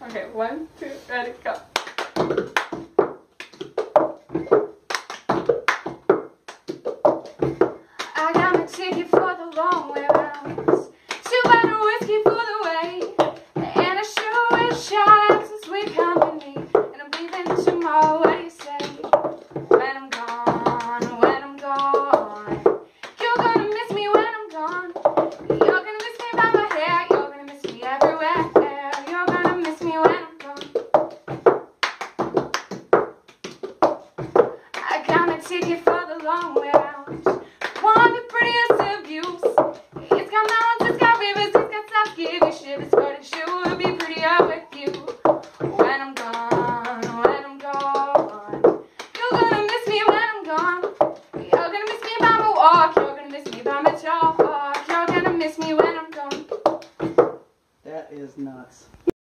Okay, 1, 2, ready, go. I got my ticket for the long way round. 2 bottle whiskey for the way, and I sure wish I